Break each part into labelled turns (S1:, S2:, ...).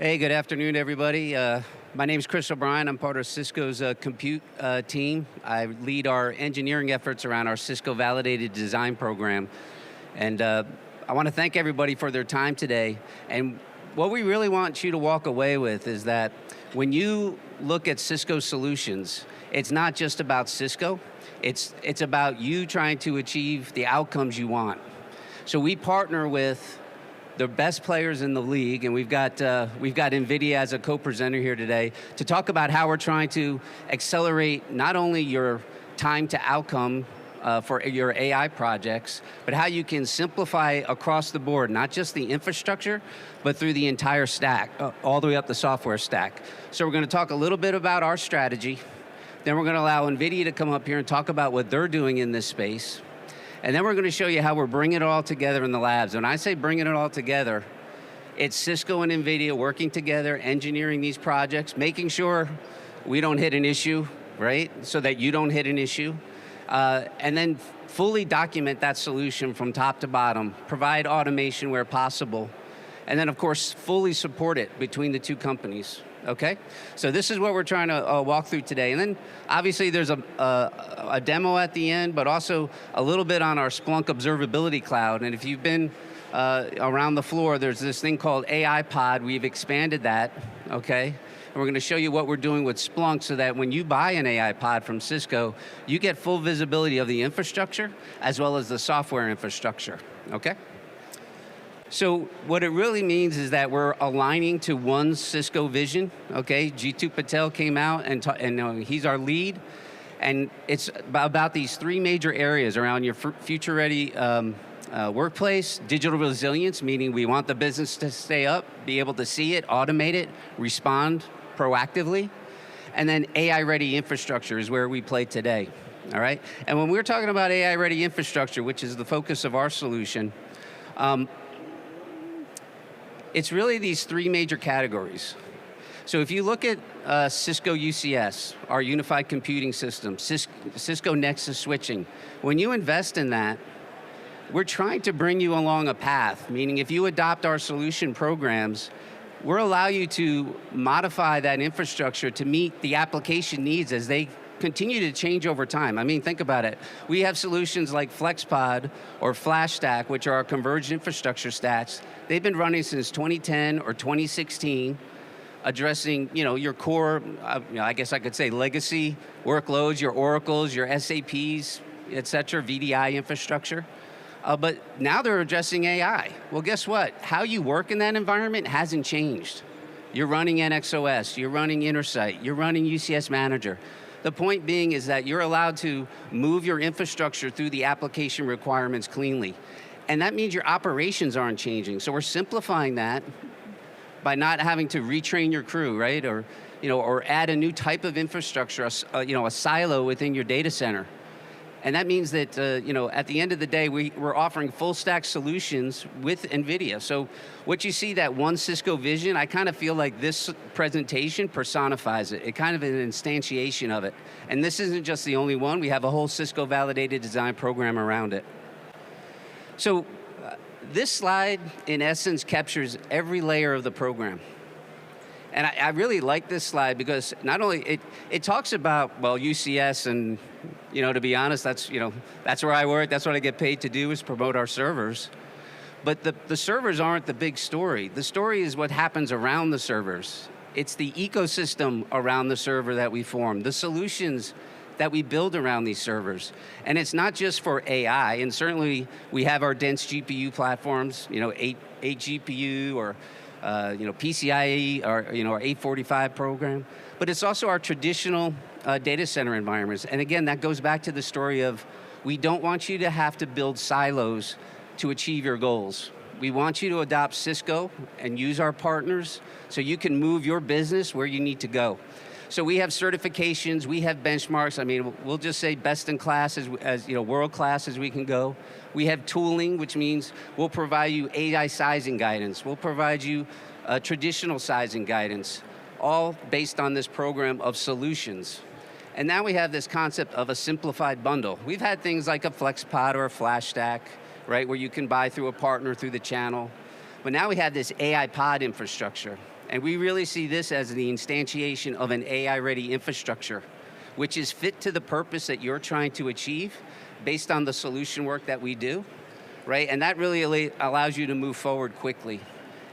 S1: Hey, good afternoon, everybody. My name is Chris O'Brien. I'm part of Cisco's Compute team. I lead our engineering efforts around our Cisco Validated Design program. And I want to thank everybody for their time today. And what we really want you to walk away with is that when you look at Cisco solutions, it's not just about Cisco. It's about you trying to achieve the outcomes you want. So we partner with the best players in the league, and we've got NVIDIA as a co-presenter here today to talk about how we're trying to accelerate not only your time to outcome for your AI projects, but how you can simplify across the board, not just the infrastructure, but through the entire stack, all the way up the software stack. So we're going to talk a little bit about our strategy, then we're going to allow NVIDIA to come up here and talk about what they're doing in this space. And then we're going to show you how we're bringing it all together in the labs. When I say bringing it all together, it's Cisco and NVIDIA working together, engineering these projects, making sure we don't hit an issue, right? So that you don't hit an issue. And then fully document that solution from top to bottom, provide automation where possible, and then of course, fully support it between the two companies. Okay, so this is what we're trying to walk through today. And then obviously there's a demo at the end, but also a little bit on our Splunk Observability Cloud. And if you've been around the floor, there's this thing called AI Pod. We've expanded that, okay? And we're going to show you what we're doing with Splunk so that when you buy an AI Pod from Cisco, you get full visibility of the infrastructure as well as the software infrastructure, okay? So what it really means is that we're aligning to one Cisco vision, okay? Jitu Patel came out and he's our lead. And it's about these three major areas around your future-ready workplace, digital resilience, meaning we want the business to stay up, be able to see it, automate it, respond proactively. And then AI-ready infrastructure is where we play today, all right? And when we're talking about AI-ready infrastructure, which is the focus of our solution, it's really these three major categories. So if you look at Cisco UCS, our unified computing system, Cisco Nexus switching, when you invest in that, we're trying to bring you along a path, meaning if you adopt our solution programs, we'll allow you to modify that infrastructure to meet the application needs as they continue to change over time. I mean, think about it. We have solutions like FlexPod or FlashStack, which are our converged infrastructure stacks. They've been running since 2010 or 2016, addressing your core, I guess I could say legacy workloads, your Oracles, your SAPs, et cetera, VDI infrastructure. But now they're addressing AI. Well, guess what? How you work in that environment hasn't changed. You're running NXOS, you're running Intersight, you're running UCS Manager. The point being is that you're allowed to move your infrastructure through the application requirements cleanly. And that means your operations aren't changing. So we're simplifying that by not having to retrain your crew, right? Or add a new type of infrastructure, a silo within your data center. And that means that, at the end of the day, we're offering full stack solutions with NVIDIA. So what you see, that one Cisco vision, I kind of feel like this presentation personifies it. It kind of an instantiation of it. And this isn't just the only one. We have a whole Cisco validated design program around it. So this slide, in essence, captures every layer of the program. And I really like this slide because not only it talks about, well, UCS, and to be honest, that's where I work. That's what I get paid to do, is promote our servers. But the servers aren't the big story. The story is what happens around the servers. It's the ecosystem around the server that we form, the solutions that we build around these servers. And it's not just for AI, and certainly we have our dense GPU platforms, 8 GPU or PCIe, or our 845 program, but it's also our traditional data center environments. And again, that goes back to the story of, we don't want you to have to build silos to achieve your goals. We want you to adopt Cisco and use our partners so you can move your business where you need to go. So we have certifications, we have benchmarks. I mean, we'll just say best in class as world class as we can go. We have tooling, which means we'll provide you AI sizing guidance. We'll provide you traditional sizing guidance, all based on this program of solutions. And now we have this concept of a simplified bundle. We've had things like a FlexPod or a FlashStack, right, where you can buy through a partner through the channel. But now we have this AI pod infrastructure. And we really see this as the instantiation of an AI-ready infrastructure, which is fit to the purpose that you're trying to achieve based on the solution work that we do, right? And that really allows you to move forward quickly.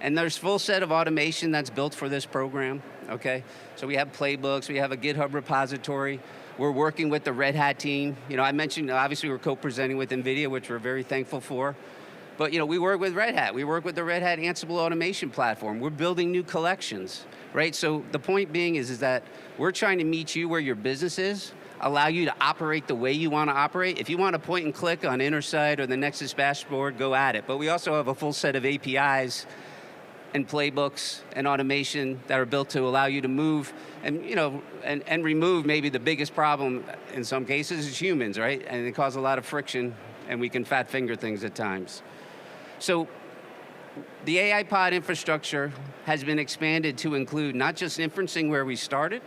S1: And there's full set of automation that's built for this program, okay? So we have playbooks, we have a GitHub repository. We're working with the Red Hat team. You know, I mentioned, obviously we're co-presenting with NVIDIA, which we're very thankful for. But you know, we work with Red Hat. We work with the Red Hat Ansible automation platform. We're building new collections, right? So the point being is that we're trying to meet you where your business is, allow you to operate the way you want to operate. If you want to point and click on Intersight or the Nexus dashboard, go at it. But we also have a full set of APIs and playbooks and automation that are built to allow you to move and, you know, and remove maybe the biggest problem in some cases is humans, right? And it causes a lot of friction, and we can fat finger things at times. So the AI pod infrastructure has been expanded to include not just inferencing where we started,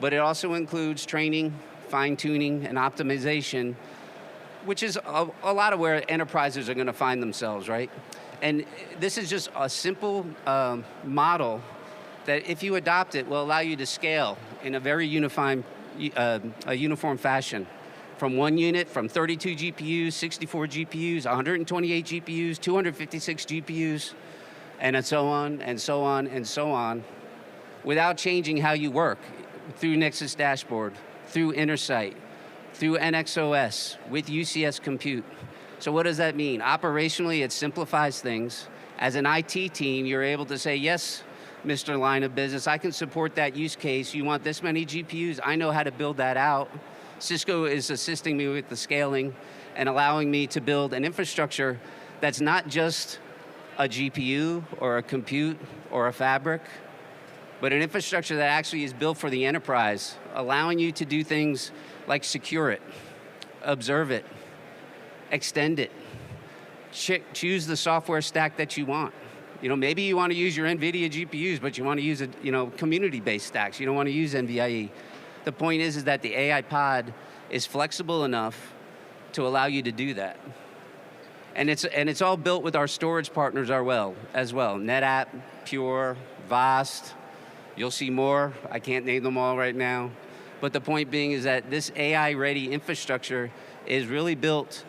S1: but it also includes training, fine-tuning, and optimization, which is a lot of where enterprises are going to find themselves, right? And this is just a simple model that if you adopt it will allow you to scale in a very uniform fashion. From one unit, from 32 GPUs, 64 GPUs, 128 GPUs, 256 GPUs, and so on, and so on, and so on, without changing how you work through Nexus Dashboard, through Intersight, through NXOS, with UCS Compute. So what does that mean? Operationally, it simplifies things. As an IT team, you're able to say, yes, Mr. Line of Business, I can support that use case. You want this many GPUs? I know how to build that out. Cisco is assisting me with the scaling and allowing me to build an infrastructure that's not just a GPU or a compute or a fabric, but an infrastructure that actually is built for the enterprise, allowing you to do things like secure it, observe it, extend it, choose the software stack that you want. You know, maybe you want to use your NVIDIA GPUs, but you want to use community-based stacks. You don't want to use NVIE. The point is that the AI pod is flexible enough to allow you to do that. And it's all built with our storage partners as well. NetApp, Pure, Vast, you'll see more. I can't name them all right now. But the point being is that this AI-ready infrastructure is really built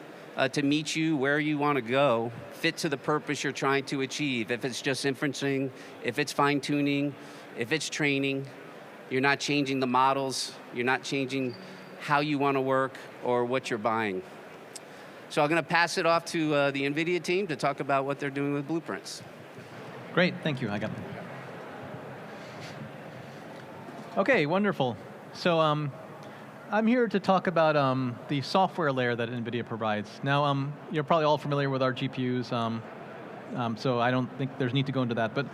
S1: to meet you where you want to go, fit to the purpose you're trying to achieve. If it's just inferencing, if it's fine-tuning, if it's training, you're not changing the models, you're not changing how you want to work or what you're buying. So I'm going to pass it off to the NVIDIA team to talk about what they're doing with Blueprints.
S2: Great, thank you, I got it. Okay, wonderful. So I'm here to talk about the software layer that NVIDIA provides. Now, you're probably all familiar with our GPUs, so I don't think there's need to go into that, but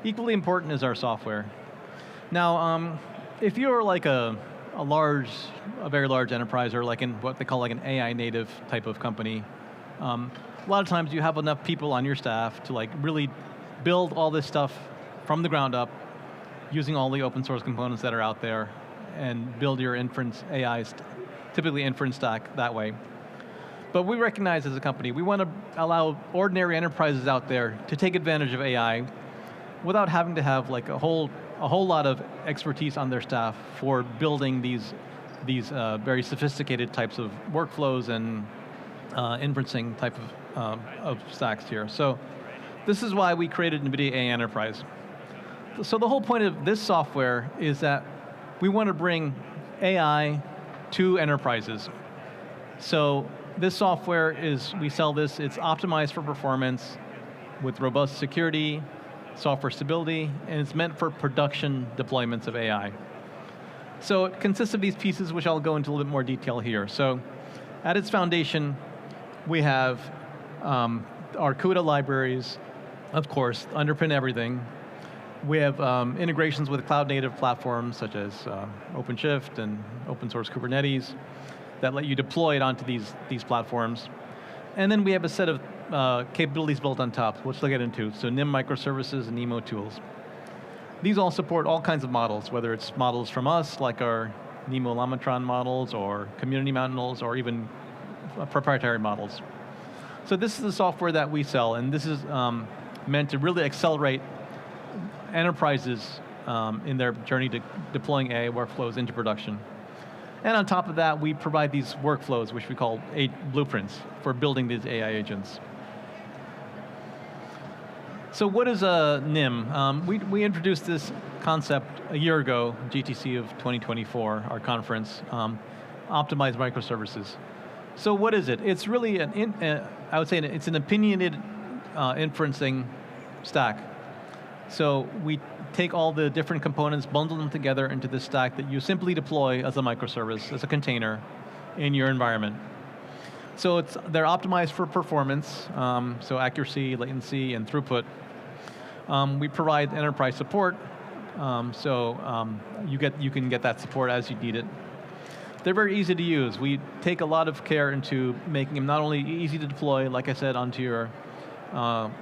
S2: equally important is our software. Now, if you're like a very large enterprise, or like in what they call like an AI native type of company, a lot of times you have enough people on your staff to like really build all this stuff from the ground up, using all the open source components that are out there, and build your inference AI, typically inference stack that way. But we recognize as a company, we want to allow ordinary enterprises out there to take advantage of AI without having to have like a whole lot of expertise on their staff for building these very sophisticated types of workflows and inferencing type of stacks here. So this is why we created NVIDIA AI Enterprise. So the whole point of this software is that we want to bring AI to enterprises. So this software we sell this, it's optimized for performance with robust security, software stability, and it's meant for production deployments of AI. So it consists of these pieces, which I'll go into a little bit more detail here. So at its foundation, we have our CUDA libraries, of course, underpin everything. We have integrations with cloud-native platforms such as OpenShift and open source Kubernetes that let you deploy it onto these platforms. And then we have a set of capabilities built on top, which we'll get into. So NIM microservices and NEMO tools. These all support all kinds of models, whether it's models from us, like our NEMO Lamatron models, or community models, or even proprietary models. So this is the software that we sell, and this is meant to really accelerate enterprises in their journey to deploying AI workflows into production. And on top of that, we provide these workflows, which we call blueprints, for building these AI agents. So what is a NIM? We introduced this concept a year ago, GTC of 2024, our conference, optimized microservices. So what is it? It's really, I would say it's an opinionated inferencing stack. So we take all the different components, bundle them together into this stack that you simply deploy as a microservice, as a container in your environment. So they're optimized for performance, so accuracy, latency, and throughput. We provide enterprise support, so you can get that support as you need it. They're very easy to use. We take a lot of care into making them not only easy to deploy, like I said, onto your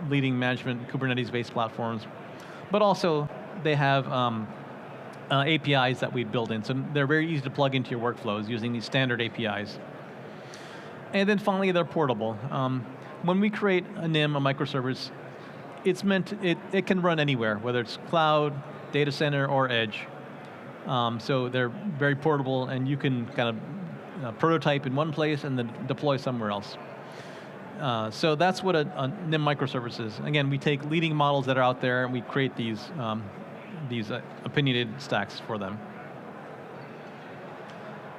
S2: leading management Kubernetes-based platforms, but also they have APIs that we build in, so they're very easy to plug into your workflows using these standard APIs. And then finally, they're portable. When we create a NIM, a microservice, it can run anywhere, whether it's cloud, data center, or edge. So they're very portable, and you can kind of prototype in one place and then deploy somewhere else. So that's what a NIM microservice is. Again, we take leading models that are out there and we create these opinionated stacks for them.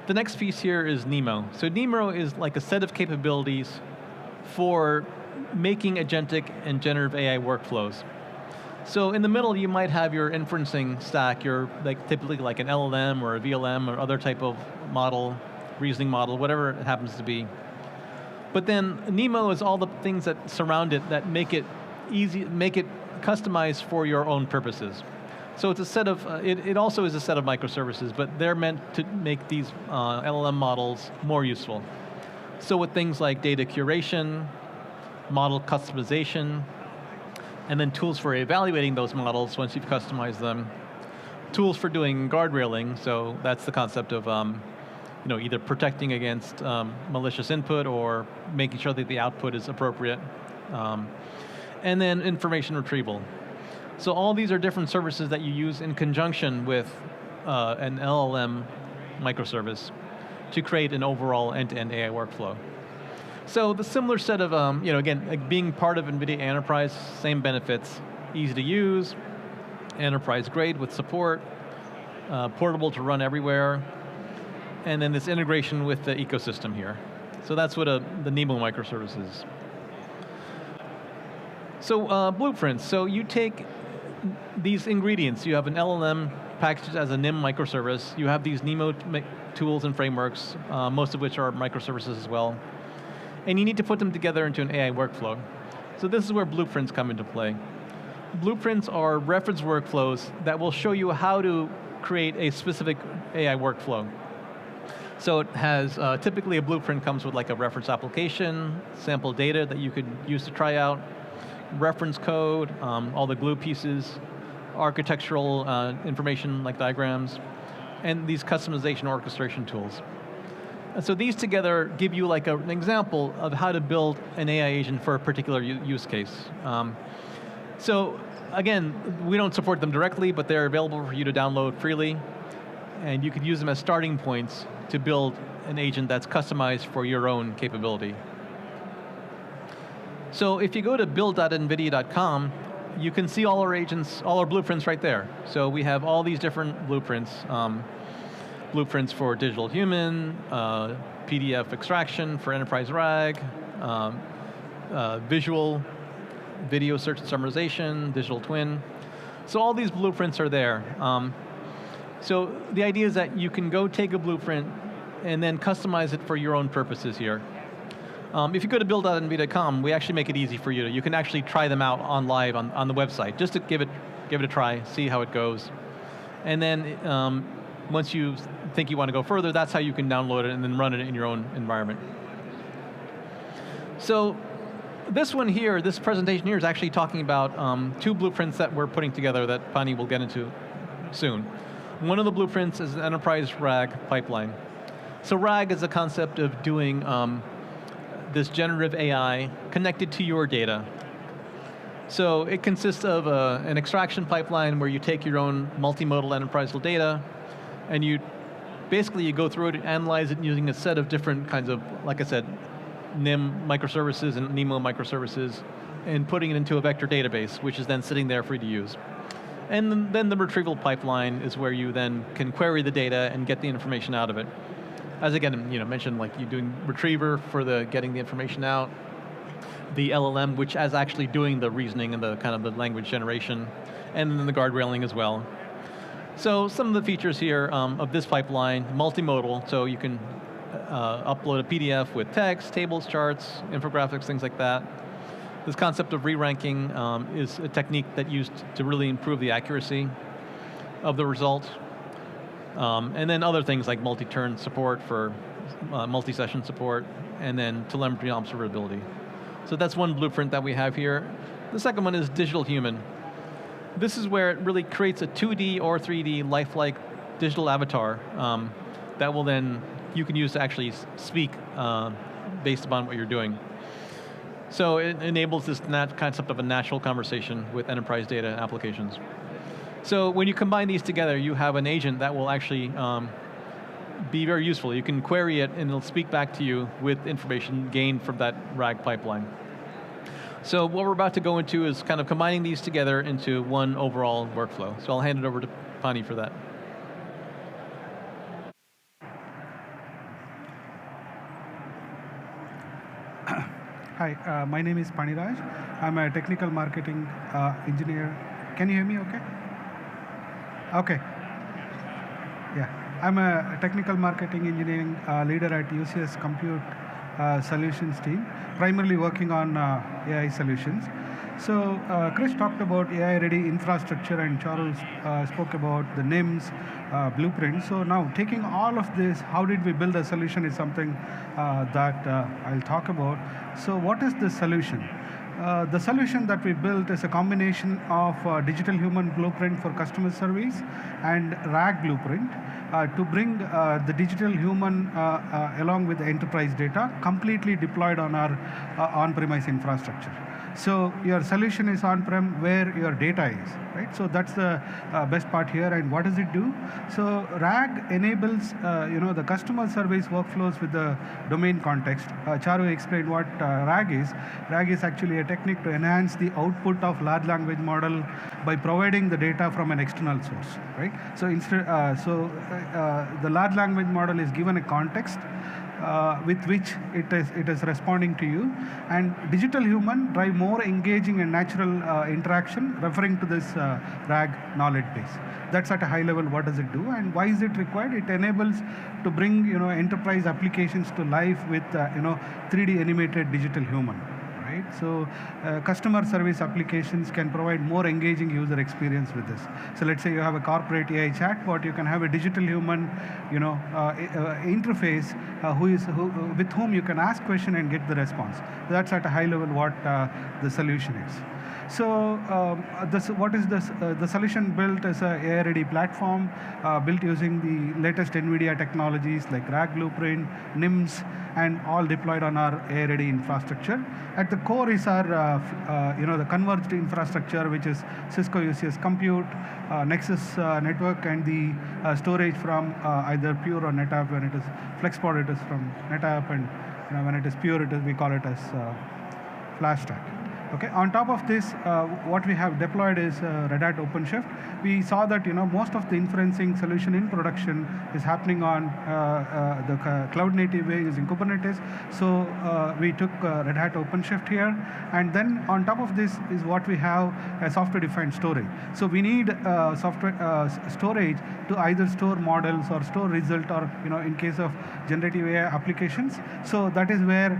S2: The next piece here is NEMO. So NEMO is like a set of capabilities for making agentic and generative AI workflows. So in the middle, you might have your inferencing stack, typically like an LLM or a VLM or other type of model, reasoning model, whatever it happens to be. But then NEMO is all the things that surround it that make it easy, make it customized for your own purposes. So it's a set of, it also is a set of microservices, but they're meant to make these LLM models more useful. So with things like data curation, model customization, and then tools for evaluating those models once you've customized them, tools for doing guardrailing, so that's the concept of either protecting against malicious input or making sure that the output is appropriate, and then information retrieval. So all these are different services that you use in conjunction with an LLM microservice to create an overall end-to-end AI workflow. So the similar set of, again, like being part of NVIDIA Enterprise, same benefits, easy to use, enterprise grade with support, portable to run everywhere, and then this integration with the ecosystem here. So that's what the NEMO microservice is. So blueprints, so you take these ingredients, you have an LLM packaged as a NIM microservice, you have these NEMO tools and frameworks, most of which are microservices as well, and you need to put them together into an AI workflow. So this is where blueprints come into play. Blueprints are reference workflows that will show you how to create a specific AI workflow. So it has, typically a blueprint comes with like a reference application, sample data that you could use to try out, reference code, all the glue pieces, architectural information like diagrams, and these customization orchestration tools. And so these together give you like an example of how to build an AI agent for a particular use case. So again, we don't support them directly, but they're available for you to download freely, and you could use them as starting points to build an agent that's customized for your own capability. So if you go to build.nvidia.com, you can see all our agents, all our blueprints right there. So we have all these different blueprints. Blueprints for digital human, PDF extraction for enterprise RAG, visual, video search and summarization, digital twin. So all these blueprints are there. So the idea is that you can go take a blueprint and then customize it for your own purposes here. If you go to build.nvidia.com, we actually make it easy for you. You can actually try them out live on the website, just to give it a try, see how it goes. And then once you think you want to go further, that's how you can download it and then run it in your own environment. So this one here, this presentation here is actually talking about two blueprints that we're putting together that Pani will get into soon. One of the blueprints is an enterprise RAG pipeline. So RAG is a concept of doing this generative AI connected to your data. So it consists of an extraction pipeline where you take your own multimodal enterprisal data, and you go through it and analyze it using a set of different kinds of, like I said, NIM microservices and NEMO microservices, and putting it into a vector database, which is then sitting there for you to use. And then the retrieval pipeline is where you then can query the data and get the information out of it. As again, mentioned, like you're doing retriever for the getting the information out, the LLM, which is actually doing the reasoning and the kind of the language generation, and then the guardrailing as well. So some of the features here of this pipeline, multimodal, so you can upload a PDF with text, tables, charts, infographics, things like that. This concept of re-ranking is a technique that used to really improve the accuracy of the result. And then other things like multi-turn support for multi-session support, and then telemetry observability. So that's one blueprint that we have here. The second one is digital human. This is where it really creates a 2D or 3D lifelike digital avatar that will then, you can use to actually speak based upon what you're doing. So it enables this concept of a natural conversation with enterprise data applications. So when you combine these together, you have an agent that will actually be very useful. You can query it and it'll speak back to you with information gained from that RAG pipeline. So what we're about to go into is kind of combining these together into one overall workflow. So I'll hand it over to Pani for that.
S3: Hi, my name is Paniraj. I'm a technical marketing engineer. Can you hear me okay? Okay. Yeah, I'm a technical marketing engineering leader at UCS Compute Solutions team, primarily working on AI solutions. So Chris talked about AI-ready infrastructure, and Charu spoke about the NIMs, blueprints. So now, taking all of this, how did we build a solution is something that I'll talk about. So what is the solution? The solution that we built is a combination of digital human blueprint for customer service and RAG blueprint to bring the digital human along with the enterprise data completely deployed on our on-premise infrastructure. So your solution is on-prem where your data is, right? So that's the best part here. And what does it do? So RAG enables the customer service workflows with the domain context. Charu explained what RAG is. RAG is actually a technique to enhance the output of large language model by providing the data from an external source, right? So instead, the large language model is given a context with which it is responding to you, and digital human drive more engaging and natural interaction, referring to this RAG knowledge base. That's at a high level. What does it do, and why is it required? It enables to bring enterprise applications to life with 3D animated digital human. Right? So customer service applications can provide more engaging user experience with this. So let's say you have a corporate AI chatbot, you can have a digital human interface with whom you can ask question and get the response. That's at a high level what the solution is. So what is this? The solution built as a AI-ready platform built using the latest NVIDIA technologies like RAG Blueprint, NIMs, and all deployed on our AI-ready infrastructure. At the core is our the converged infrastructure, which is Cisco UCS Compute, Nexus network, and the storage from either Pure or NetApp. When it is FlexPod, it is from NetApp, and when it is Pure, we call it as FlashStack. Okay. On top of this, what we have deployed is Red Hat OpenShift. We saw that most of the inferencing solution in production is happening on the cloud-native way using Kubernetes. So we took Red Hat OpenShift here, and then on top of this is what we have a software-defined storage. So we need software storage to either store models or store result, or in case of generative AI applications. So that is where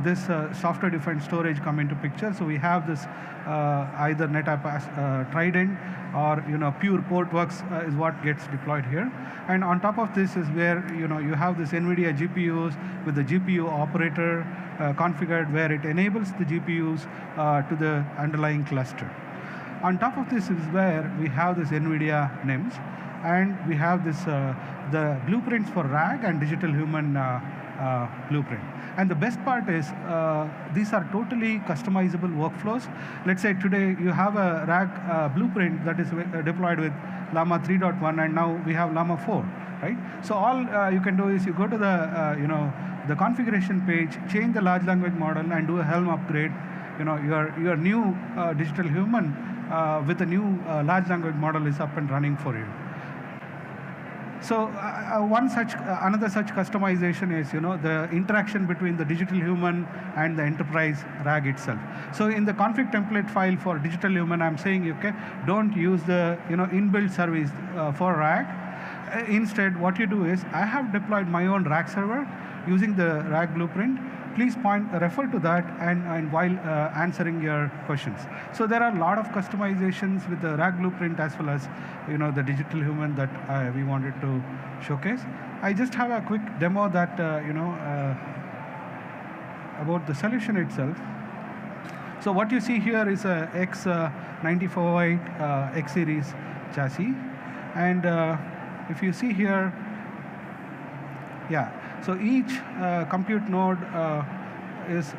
S3: this software-defined storage come into picture. So we have this either NetApp Trident or Pure Portworx is what gets deployed here. And on top of this is where you have this NVIDIA GPUs with the GPU operator configured, where it enables the GPUs to the underlying cluster. On top of this is where we have this NVIDIA NIMs, and we have this the blueprints for RAG and digital human blueprint. And the best part is these are totally customizable workflows. Let's say today you have a RAG blueprint that is deployed with Llama 3.1, and now we have Llama 4, right? So all you can do is you go to the configuration page, change the large language model, and do a Helm upgrade. Your new digital human with a new large language model is up and running for you. So another such customization is the interaction between the digital human and the enterprise RAG itself. So in the config template file for digital human, I'm saying, okay, don't use the inbuilt service for RAG. Instead, what you do is I have deployed my own RAG server using the RAG blueprint. Please refer to that and while answering your questions. So there are a lot of customizations with the RAG blueprint as well as the digital human that we wanted to showcase. I just have a quick demo that about the solution itself. So what you see here is a X94 X series chassis, and if you see here, yeah. So each compute node is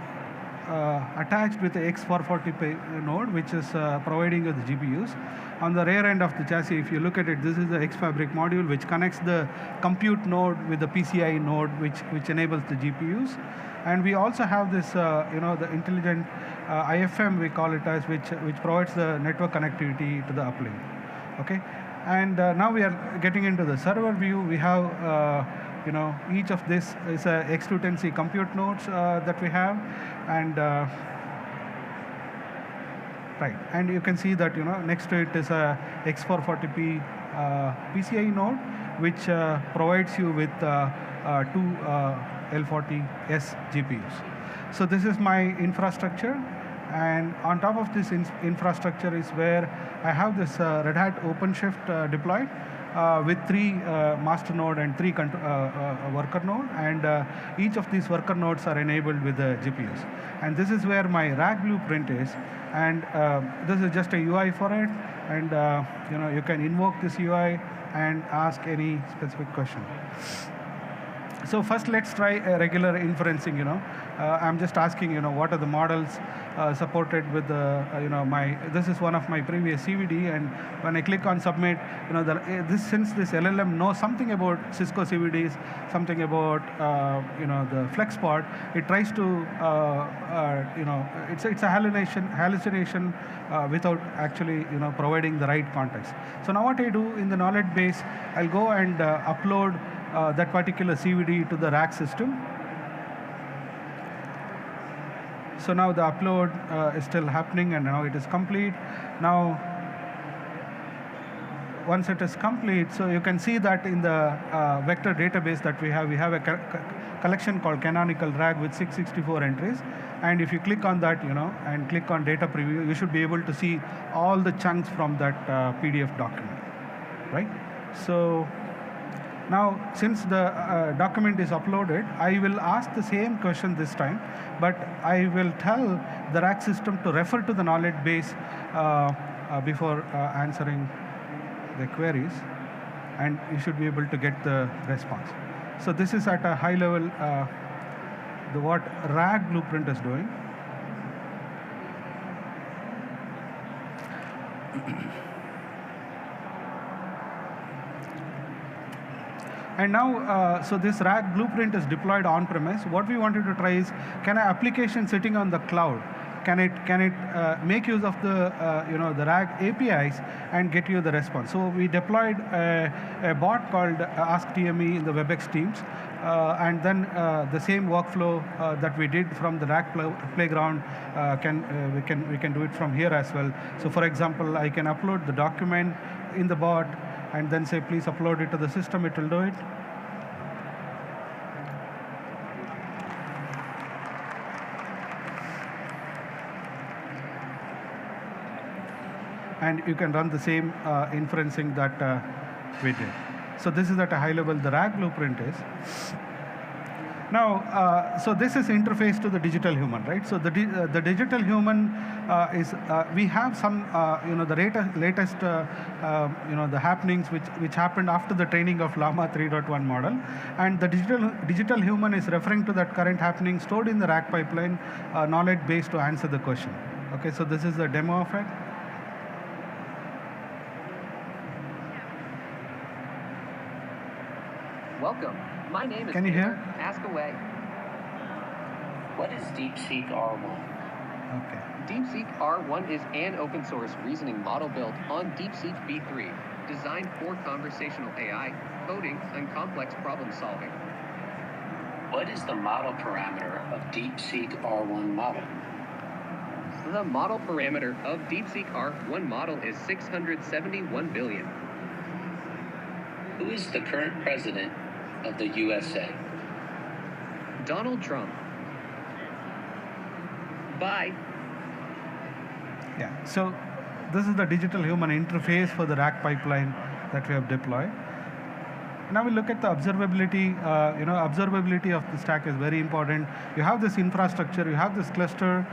S3: attached with the X440 node, which is providing you the GPUs. On the rear end of the chassis, if you look at it, this is the X-Fabric module, which connects the compute node with the PCI node, which enables the GPUs. And we also have this, the intelligent IFM, we call it as, which provides the network connectivity to the uplink. Okay, and now we are getting into the server view. We have each of this is a X210C compute nodes that we have, and right, and you can see that next to it is a X440p PCI node, which provides you with two L40S GPUs. So this is my infrastructure, and on top of this infrastructure is where I have this Red Hat OpenShift deployed. With 3 master node and 3 worker node, and each of these worker nodes are enabled with the GPUs. And this is where my RAG blueprint is, and this is just a UI for it, and you can invoke this UI and ask any specific question. So first, let's try a regular inferencing. I'm just asking, what are the models supported with the, this is one of my previous CVD, and when I click on submit, since this LLM knows something about Cisco CVDs, something about, the flex part, it tries to, it's a hallucination without actually, providing the right context. So now what I do in the knowledge base, I'll go and upload that particular CVD to the RAG system. So now the upload is still happening, and now it is complete. Now, once it is complete, so you can see that in the vector database that we have a collection called canonical RAG with 664 entries. And if you click on that, and click on data preview, you should be able to see all the chunks from that PDF document, right? So now, since the document is uploaded, I will ask the same question this time, but I will tell the RAG system to refer to the knowledge base before answering the queries, and you should be able to get the response. So this is at a high level what RAG blueprint is doing. And now, so this RAG blueprint is deployed on-premise. What we wanted to try is, can an application sitting on the cloud, can it make use of the the RAG APIs and get you the response? So we deployed a bot called AskTME in the WebEx Teams, and then the same workflow that we did from the RAG playground, we can do it from here as well. So for example, I can upload the document in the bot, and then say, please upload it to the system, it will do it. And you can run the same inferencing that we did. So this is at a high level the RAG blueprint is. Now, so this is interface to the digital human, right? So the digital human is, we have some, the latest, the happenings which happened after the training of Llama 3.1 model. And the digital human is referring to that current happening stored in the RAG pipeline knowledge base to answer the question. Okay, so this is the demo of it.
S4: Welcome. My name is
S3: Can you hear?
S4: Ask away.
S1: What is DeepSeek R1?
S3: Okay.
S4: DeepSeek R1 is an open source reasoning model built on DeepSeek V3, designed for conversational AI, coding, and complex problem solving.
S1: What is the model parameter of DeepSeek R1 model?
S4: The model parameter of DeepSeek R1 model is 671 billion.
S1: Who is the current president of the USA?
S4: Donald Trump. Bye.
S3: Yeah, so this is the digital human interface for the RAG pipeline that we have deployed. Now we look at the observability. Observability of the stack is very important. You have this infrastructure, you have this cluster,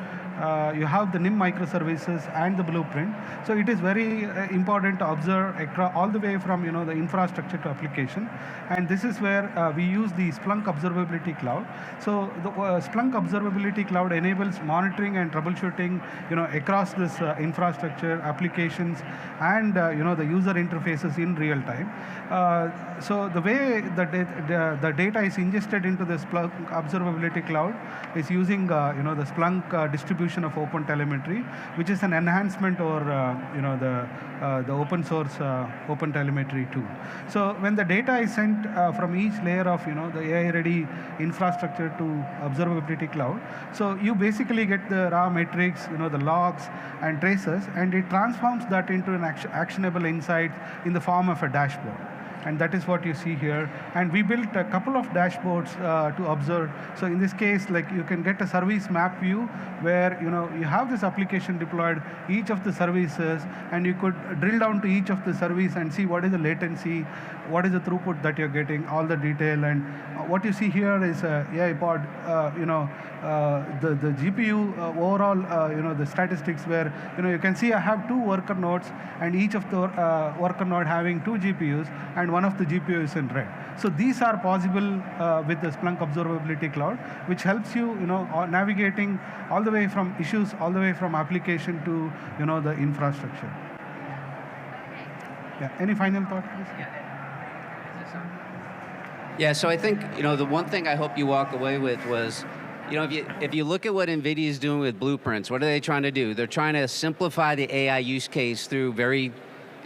S3: you have the NIM microservices and the blueprint. So it is very important to observe all the way from the infrastructure to application. And this is where we use the Splunk Observability Cloud. So the Splunk Observability Cloud enables monitoring and troubleshooting across this infrastructure, applications, and the user interfaces in real time. So the way the data is ingested into the Splunk Observability Cloud is using the Splunk distribution of open telemetry, which is an enhancement or the open source open telemetry tool. So when the data is sent from each layer of the AI-ready infrastructure to Observability Cloud, so you basically get the raw metrics, the logs and traces, and it transforms that into an actionable insight in the form of a dashboard. And that is what you see here. And we built a couple of dashboards to observe. So in this case, like you can get a service map view where you have this application deployed, each of the services, and you could drill down to each of the service and see what is the latency, what is the throughput that you're getting, all the detail. And what you see here is a AI pod, the GPU overall, the statistics where you can see I have 2 worker nodes, and each of the worker node having 2 GPUs, and one of the GPU is in red. So these are possible with the Splunk Observability Cloud, which helps you, navigating all the way from issues, all the way from application to, the infrastructure. Yeah. Any final thought, please?
S1: Yeah, so I think, the one thing I hope you walk away with was, if you look at what NVIDIA is doing with Blueprints, what are they trying to do? They're trying to simplify the AI use case through very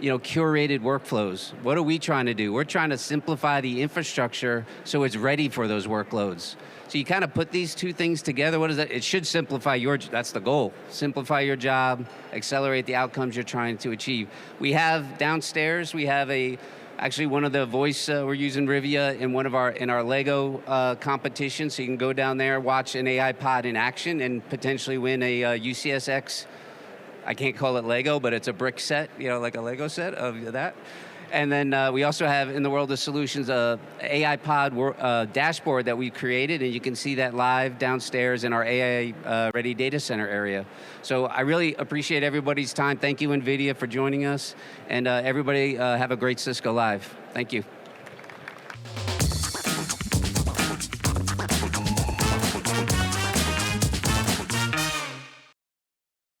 S1: curated workflows. What are we trying to do? We're trying to simplify the infrastructure so it's ready for those workloads. So you kind of put these two things together. What is that? It should simplify that's the goal. Simplify your job, accelerate the outcomes you're trying to achieve. We have downstairs, we have actually one of the voice, we're using Rivia in our Lego competition. So you can go down there, watch an AI pod in action, and potentially win a UCSX. I can't call it Lego, but it's a brick set, like a Lego set of that. And then we also have, in the world of solutions, a AI pod dashboard that we created, and you can see that live downstairs in our AI-ready data center area. So I really appreciate everybody's time. Thank you, NVIDIA, for joining us. And everybody have a great Cisco Live. Thank you.